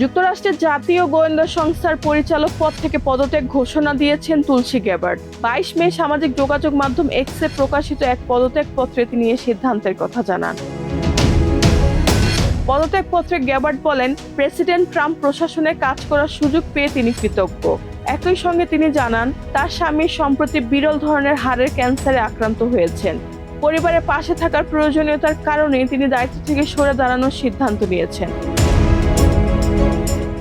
যুক্তরাষ্ট্রের জাতীয় গোয়েন্দা সংস্থার পরিচালক পদ থেকে পদত্যাগ ঘোষণা দিয়েছেন তুলসী গ্যাবার্ড। 22 মে সামাজিক যোগাযোগ মাধ্যম এক্সে প্রকাশিত এক পদত্যাগপত্রে তিনি এই সিদ্ধান্তের কথা জানান। পদত্যাগপত্রে গ্যাবার্ড বলেন, প্রেসিডেন্ট ট্রাম্প প্রশাসনে কাজ করার সুযোগ পেয়ে তিনি কৃতজ্ঞ। একই সঙ্গে তিনি জানান, তার স্বামী সম্প্রতি বিরল ধরনের হাড়ের ক্যান্সারে আক্রান্ত হয়েছেন। পরিবারের পাশে থাকার প্রয়োজনীয়তার কারণে তিনি দায়িত্ব থেকে সরে দাঁড়ানোর সিদ্ধান্ত নিয়েছেন।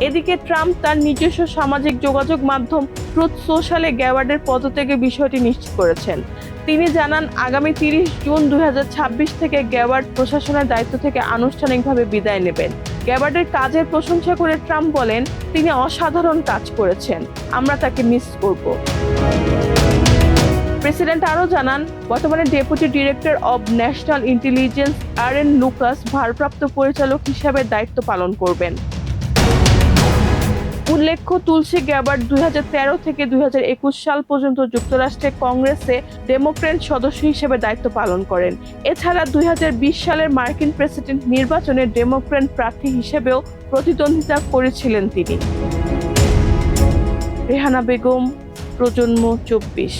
এদিকে ট্রাম্প তার নিজস্ব সামাজিক যোগাযোগ মাধ্যম ট্রুথ সোশ্যালে গ্যাবার্ডের পদত্যাগের বিষয়টি নিশ্চিত করেছেন। তিনি জানান, আগামী 30 জুন 2026 থেকে গ্যাবার্ড প্রশাসনের দায়িত্ব থেকে আনুষ্ঠানিকভাবে বিদায় নেবেন। গ্যাবার্ডের কাজের প্রশংসা করে ট্রাম্প বলেন, তিনি অসাধারণ কাজ করেছেন, আমরা তাকে মিস করব। প্রেসিডেন্ট আরও জানান, বর্তমানে deputy director of national intelligence R Lucas ভারপ্রাপ্ত পরিচালক হিসেবে দায়িত্ব পালন করবেন। উল্লেখ্য, তুলসী গ্যাবার্ড 2013 থেকে 2021 সাল পর্যন্ত যুক্তরাষ্ট্রের কংগ্রেসে ডেমোক্র্যাট সদস্য হিসেবে দায়িত্ব পালন করেন। এছাড়া 2020 সালের মার্কিন প্রেসিডেন্ট নির্বাচনে ডেমোক্র্যাট প্রার্থী হিসেবেও প্রতিদ্বন্দ্বিতা করেছিলেন তিনি। রেহানা বেগম, প্রজন্ম 24।